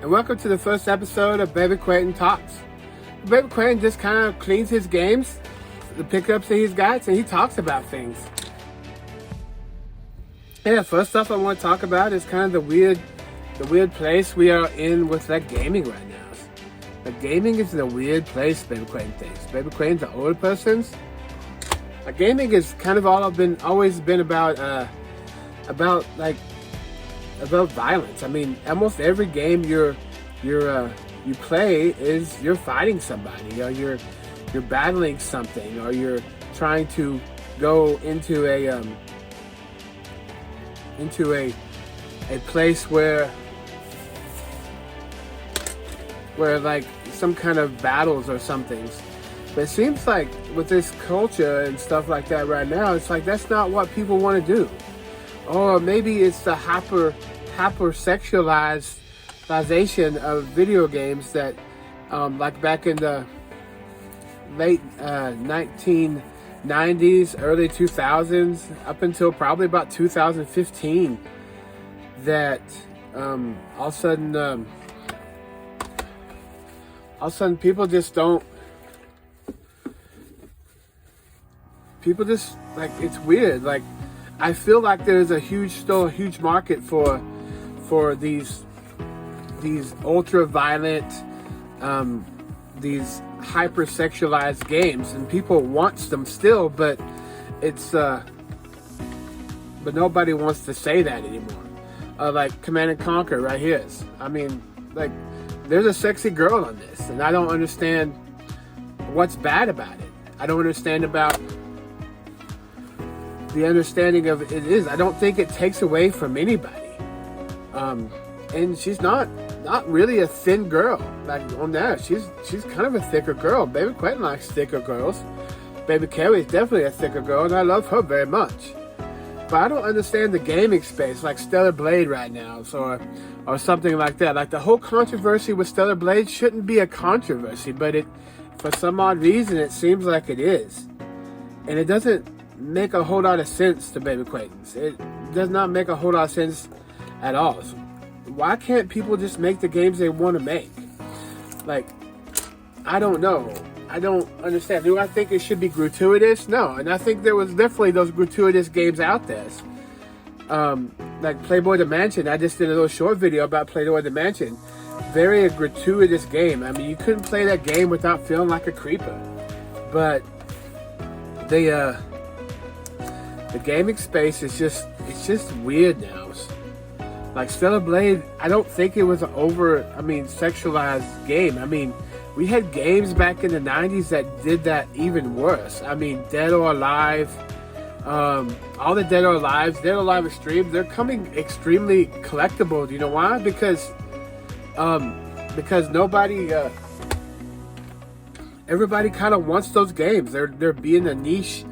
and welcome to the first episode of Baby Cwaytons Talks. Baby Cwaytons just kind of cleans his games, the pickups that he's got, and he talks about things. Yeah, first stuff I want to talk about is kind of the weird place we are in with that gaming right now. Like, gaming is in a weird place, Baby Cwaytons thinks. Baby Cwaytons, the older persons, gaming is kind of always been about violence. I mean, almost every game you play is you're fighting somebody, or you're battling something, or you're trying to go into a place where like some kind of battles or something. But it seems like with this culture and stuff like that right now, it's like that's not what people want to do. Or maybe it's the hyper-sexualization of video games that, like back in the late 1990s, early 2000s, up until probably about 2015, that all of a sudden people just like, it's weird. Like, I feel like there's still a huge market for these ultra violent, these hyper sexualized games, and people wants them still, but but nobody wants to say that anymore. Like Command and Conquer right here. I mean, like, there's a sexy girl on this, and I don't understand what's bad about it. I don't understand about the understanding of it is. I don't think it takes away from anybody. And she's not really a thin girl. Like, on that, she's kind of a thicker girl. Baby Cwaytons likes thicker girls. Baby Carrie is definitely a thicker girl, and I love her very much. But I don't understand the gaming space, like Stellar Blade right now, or something like that. Like, the whole controversy with Stellar Blade shouldn't be a controversy, but for some odd reason, it seems like it is. And it doesn't make a whole lot of sense to Baby Cwaytons. It does not make a whole lot of sense at all. So why can't people just make the games they want to make? Like, I don't know. I don't understand. Do I think it should be gratuitous? No. And I think there was definitely those gratuitous games out there. Like Playboy the Mansion. I just did a little short video about Playboy the Mansion. Very a gratuitous game. I mean, you couldn't play that game without feeling like a creeper. But the gaming space is just weird now. Like Stellar Blade, I don't think it was an sexualized game. I mean, we had games back in the 90s that did that even worse. I mean, Dead or Alive, all the Dead or Alive Extreme, they're coming extremely collectible. Do you know why? Because everybody kind of wants those games. They're being a niche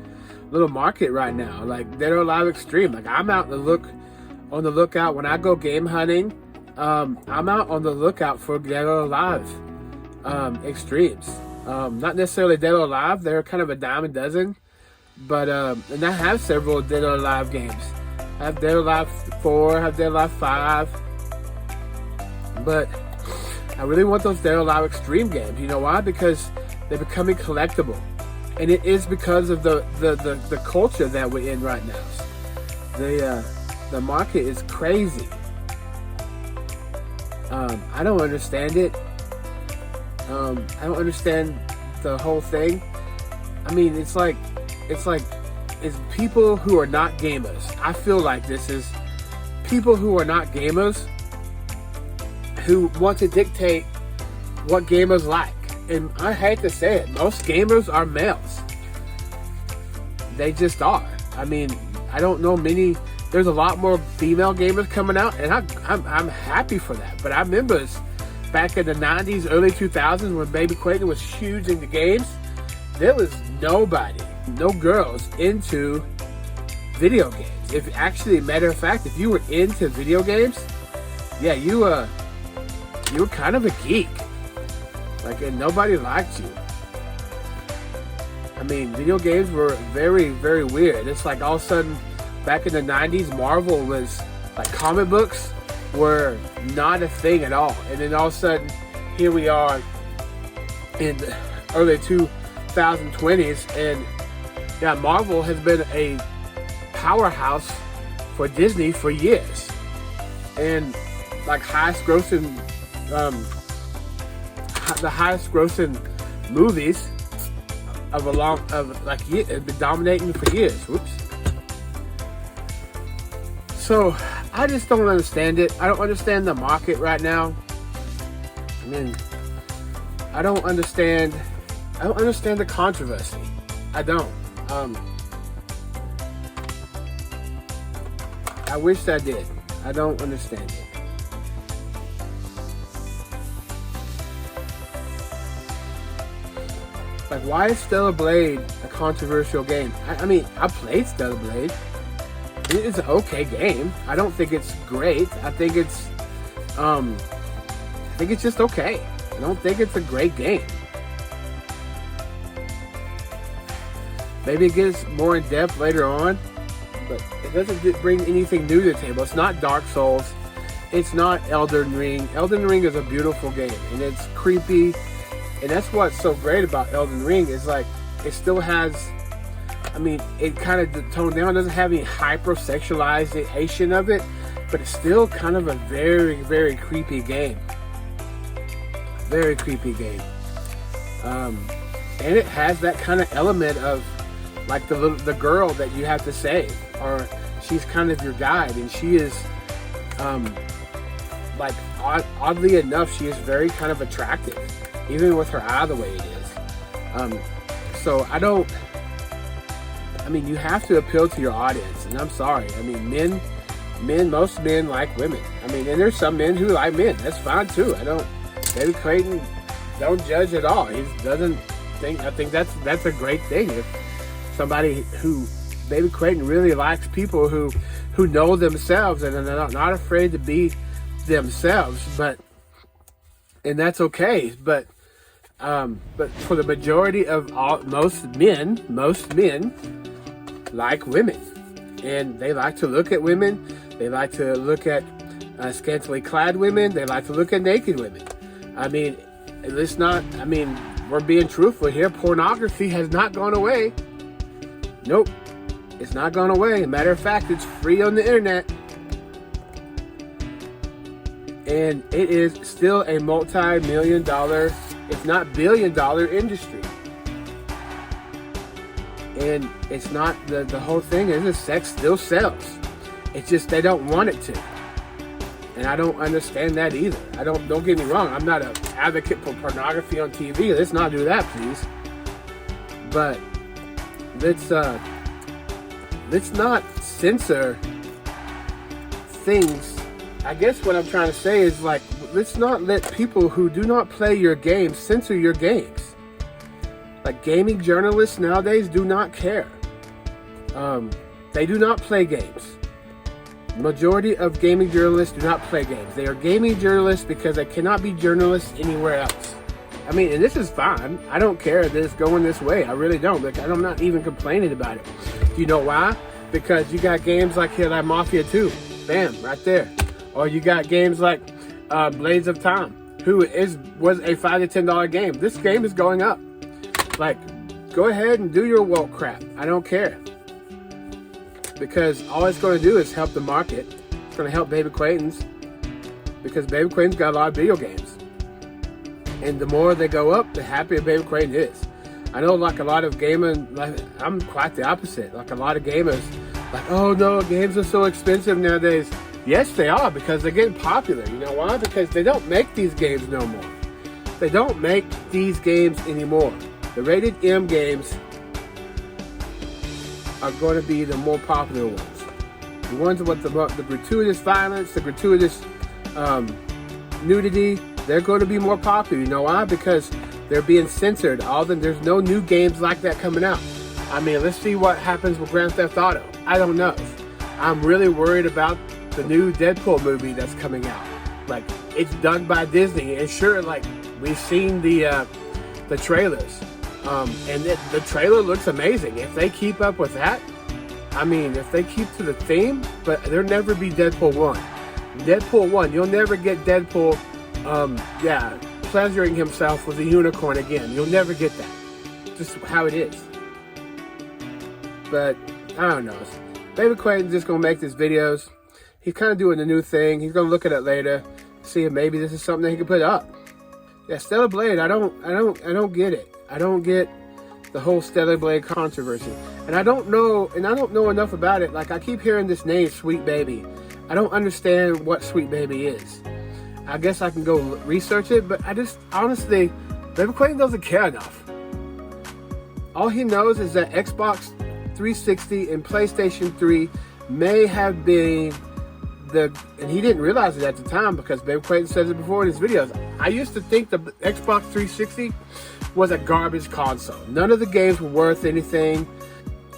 little market right now. Like Dead or Alive Extreme. Like, I'm out on the lookout when I go game hunting. I'm out on the lookout for Dead or Alive Extremes. Not necessarily Dead or Alive. They're kind of a dime a dozen. But and I have several Dead or Alive games. I have Dead or Alive 4, I have Dead or Alive 5. But I really want those Dead or Alive Extreme games. You know why? Because they're becoming collectible. And it is because of the culture that we're in right now. The market is crazy. I don't understand it. I don't understand the whole thing. I mean, it's people who are not gamers. I feel like this is people who are not gamers who want to dictate what gamers like. And I hate to say it, most gamers are males. They just are. I mean, I don't know many. There's a lot more female gamers coming out, and I'm happy for that. But I remember back in the 90s, early 2000s, when Baby Cwaytons was huge in the games, there was no girls into video games. If actually, matter of fact, if you were into video games, yeah, you were kind of a geek. Like, and nobody liked you. I mean, video games were very, very weird. It's like all of a sudden, back in the 90s, Marvel was like, comic books were not a thing at all. And then all of a sudden, here we are in the early 2020s, and yeah, Marvel has been a powerhouse for Disney for years, and like the highest grossing movies have been dominating for years. Whoops. So I just don't understand it. I don't understand the market right now. I mean, I don't understand the controversy. I don't. I wish I did. I don't understand it. Like, why is Stellar Blade a controversial game? I mean, I played Stellar Blade. It is an okay game. I don't think it's great. I think it's just okay. I don't think it's a great game. Maybe it gets more in depth later on, but it doesn't bring anything new to the table. It's not Dark Souls. It's not Elden Ring. Elden Ring is a beautiful game, and it's creepy. And that's what's so great about Elden Ring is like it still has. I mean, it kind of toned down. It doesn't have any hypersexualization of it, but it's still kind of a very, very creepy game. Very creepy game. And it has that kind of element of like the girl that you have to save, or she's kind of your guide, and she is like oddly enough, she is very kind of attractive, even with her eye the way it is. So I mean, you have to appeal to your audience, and I'm sorry. I mean, most men like women. I mean, and there's some men who like men. That's fine too. David Cwaytons don't judge at all. He doesn't think. I think that's a great thing. If somebody who David Cwaytons really likes people who know themselves and are not afraid to be themselves, and that's okay. But for the majority of most men like women, and they like to look at women. They like to look at scantily clad women. They like to look at naked women. I mean, we're being truthful here. Pornography has not gone away. Nope, it's not gone away. Matter of fact, it's free on the internet, and it is still a multi-million-dollar, if not billion-dollar industry. And it's not the whole thing is sex still sells. It's just they don't want it to. And I don't understand that either. Don't get me wrong, I'm not an advocate for pornography on TV. Let's not do that, please. But let's not censor things. I guess what I'm trying to say is like, let's not let people who do not play your games censor your games. Like, gaming journalists nowadays do not care. They do not play games. The majority of gaming journalists do not play games. They are gaming journalists because they cannot be journalists anywhere else. I mean, and this is fine. I don't care that it's going this way. I really don't. Like, I'm not even complaining about it. Do you know why? Because you got games like Mafia 2. Bam, right there. Or you got games like Blades of Time, was a $5 to $10 game. This game is going up. Like, go ahead and do your woke crap. I don't care. Because all it's going to do is help the market. It's going to help David Cwaytons. Because David Cwaytons got a lot of video games. And the more they go up, the happier David Cwaytons is. I know, like, a lot of gaming, like, I'm quite the opposite. Like, a lot of gamers, like, oh no, games are so expensive nowadays. Yes, they are, because they're getting popular. You know why? Because they don't make these games no more. They don't make these games anymore. The rated M games are going to be the more popular ones. The ones with the gratuitous violence, the gratuitous nudity, they're going to be more popular. You know why? Because they're being censored. There's no new games like that coming out. I mean, let's see what happens with Grand Theft Auto. I don't know. I'm really worried about the new Deadpool movie that's coming out. Like, it's done by Disney, and sure, like, we've seen the trailers. And the trailer looks amazing. If they keep up with that, I mean, if they keep to the theme, but there'll never be Deadpool 1. Deadpool 1. You'll never get Deadpool, yeah, pleasuring himself with a unicorn again. You'll never get that. Just how it is. But, I don't know. Baby Cwaytons just gonna make these videos. He's kind of doing a new thing. He's gonna look at it later, see if maybe this is something that he can put up. Yeah, Stellar Blade, I don't get it. I don't get the whole Stellar Blade controversy. And I don't know enough about it. Like, I keep hearing this name, Sweet Baby. I don't understand what Sweet Baby is. I guess I can go research it, but I just, honestly, Baby Cwaytons doesn't care enough. All he knows is that Xbox 360 and PlayStation 3 may have been and he didn't realize it at the time because Baby Cwaytons says it before in his videos. I used to think the Xbox 360 was a garbage console. None of the games were worth anything,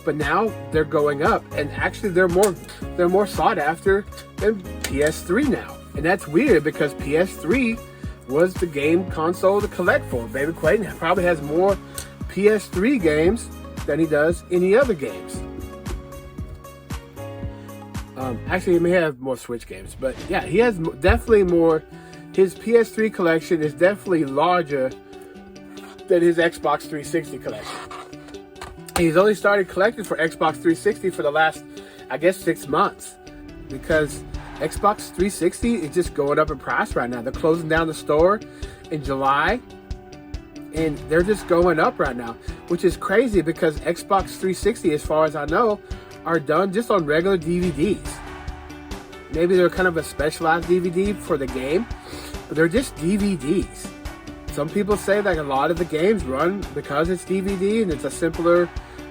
but now they're going up, and actually they're more sought after than PS3 now. And that's weird because PS3 was the game console to collect for. Baby Cwaytons probably has more PS3 games than he does any other games. Actually, he may have more Switch games, but yeah, he has definitely more. His PS3 collection is definitely larger than his Xbox 360 collection. He's only started collecting for Xbox 360 for the last, I guess, 6 months, because Xbox 360 is just going up in price right now. They're closing down the store in July, and they're just going up right now, which is crazy because Xbox 360, as far as I know, are done just on regular DVDs. Maybe they're kind of a specialized DVD for the game, but they're just DVDs. Some people say that a lot of the games run, because it's DVD and it's a simpler,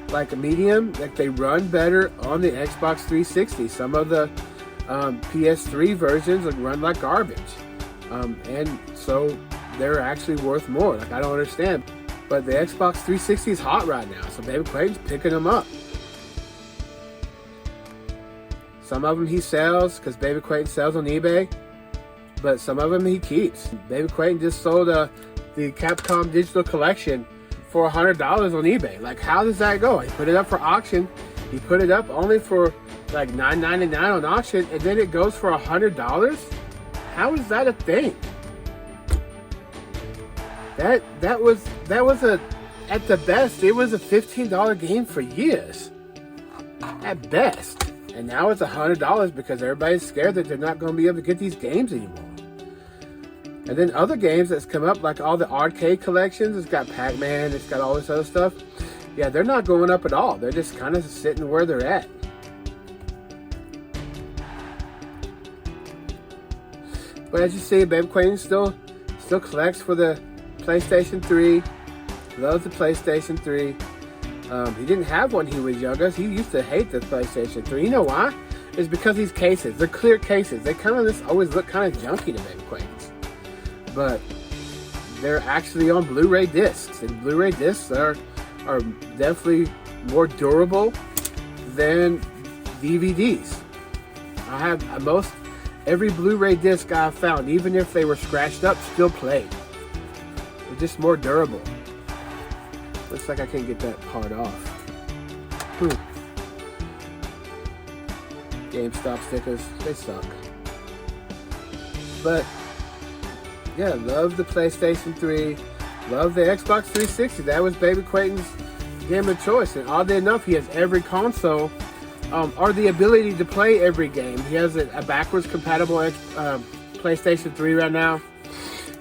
like a medium, like they run better on the Xbox 360. Some of the PS3 versions run like garbage. And so they're actually worth more. Like, I don't understand. But the Xbox 360 is hot right now, so Baby Cwaytons picking them up. Some of them he sells, because Baby Cwaytons sells on eBay, but some of them he keeps. Baby Cwaytons just sold the Capcom Digital Collection for $100 on eBay. Like, how does that go? He put it up for auction. He put it up only for like $9.99 on auction, and then it goes for $100? How is that a thing? That was at the best, it was a $15 game for years. At best. And now it's $100 because everybody's scared that they're not going to be able to get these games anymore. And then other games that's come up, like all the arcade collections, it's got Pac-Man, it's got all this other stuff. Yeah, they're not going up at all. They're just kind of sitting where they're at. But as you see, Baby Cwaytons still collects for the PlayStation 3. Loves the PlayStation 3. He didn't have one when he was younger. He used to hate the PlayStation 3. You know why? It's because these cases. They're clear cases. They kind of just always look kind of junky to Baby Cwaytons. But they're actually on Blu-ray discs. And Blu-ray discs are definitely more durable than DVDs. I have every Blu-ray disc I've found, even if they were scratched up, still played. They're just more durable. Looks like I can't get that part off. GameStop stickers, they suck. But yeah, love the PlayStation 3, love the Xbox 360. That was Baby Cwaytons' game of choice. And oddly enough, he has every console, or the ability to play every game. He has a backwards compatible PlayStation 3 right now.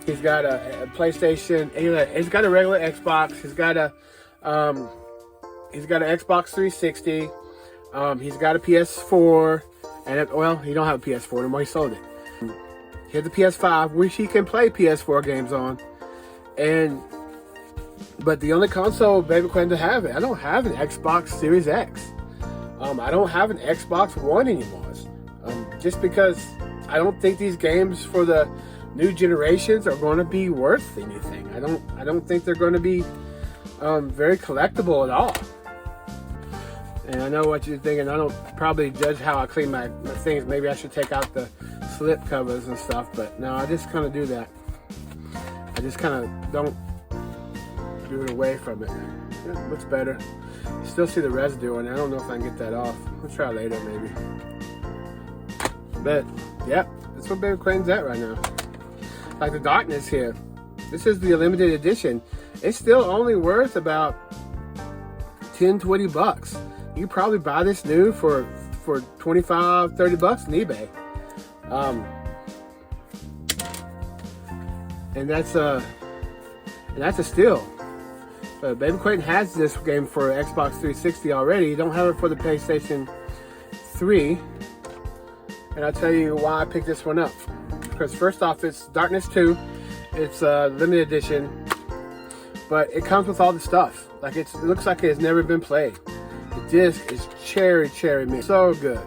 He's got a PlayStation. He's got a regular Xbox. He's got an Xbox 360. He's got a PS4, and well, he don't have a PS4 anymore. He sold it. He has a PS5, which he can play PS4 games on. But the only console Baby Cwaytons have it. I don't have an Xbox Series X. I don't have an Xbox One anymore. Just because I don't think these games for the new generations are going to be worth anything. I don't think they're going to be very collectible at all. And I know what you're thinking. I don't probably judge how I clean my things. Maybe I should take out the slip covers and stuff, but no, I just kind of do that. I just kind of don't do it away from it. Yeah, looks better. You still see the residue, and I don't know if I can get that off. We'll try later maybe. But yeah, that's where Baby Cwaytons at right now. Like the darkness here. This is the limited edition. It's still only worth about 10, 20 bucks. You could probably buy this new for 25, 30 bucks on eBay. And that's a steal. Baby Cwayton has this game for Xbox 360 already. You don't have it for the PlayStation 3. And I'll tell you why I picked this one up. Because first off, it's Darkness 2. It's a limited edition. But it comes with all the stuff. Like it looks like it has never been played. The disc is cherry mint. So good.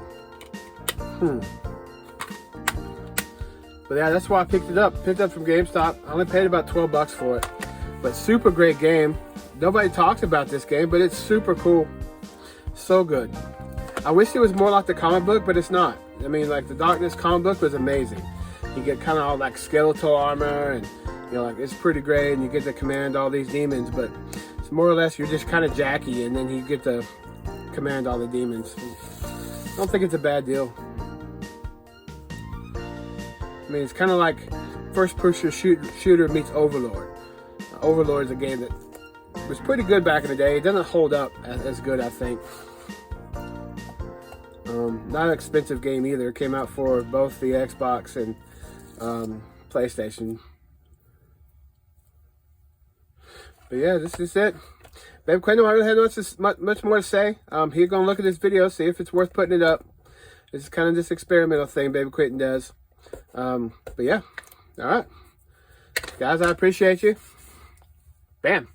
But yeah, that's why I picked it up. Picked it up from GameStop. I only paid about 12 bucks for it. But super great game. Nobody talks about this game, but it's super cool. So good. I wish it was more like the comic book, but it's not. I mean, like the Darkness comic book was amazing. You get kind of all like skeletal armor, and you know, like it's pretty great, and you get to command all these demons. But it's more or less you're just kind of Jackie, and then you get to command all the demons. I don't think it's a bad deal. I mean, it's kind of like first-person shooter meets Overlord. Overlord is a game that was pretty good back in the day. It doesn't hold up as good, I think. Not an expensive game either. It came out for both the Xbox and PlayStation. But yeah, this is it. Baby Cwayton, I don't have much more to say. He's going to look at this video, see if it's worth putting it up. This is kind of this experimental thing Baby Cwayton does. But yeah, all right. Guys, I appreciate you. Bam.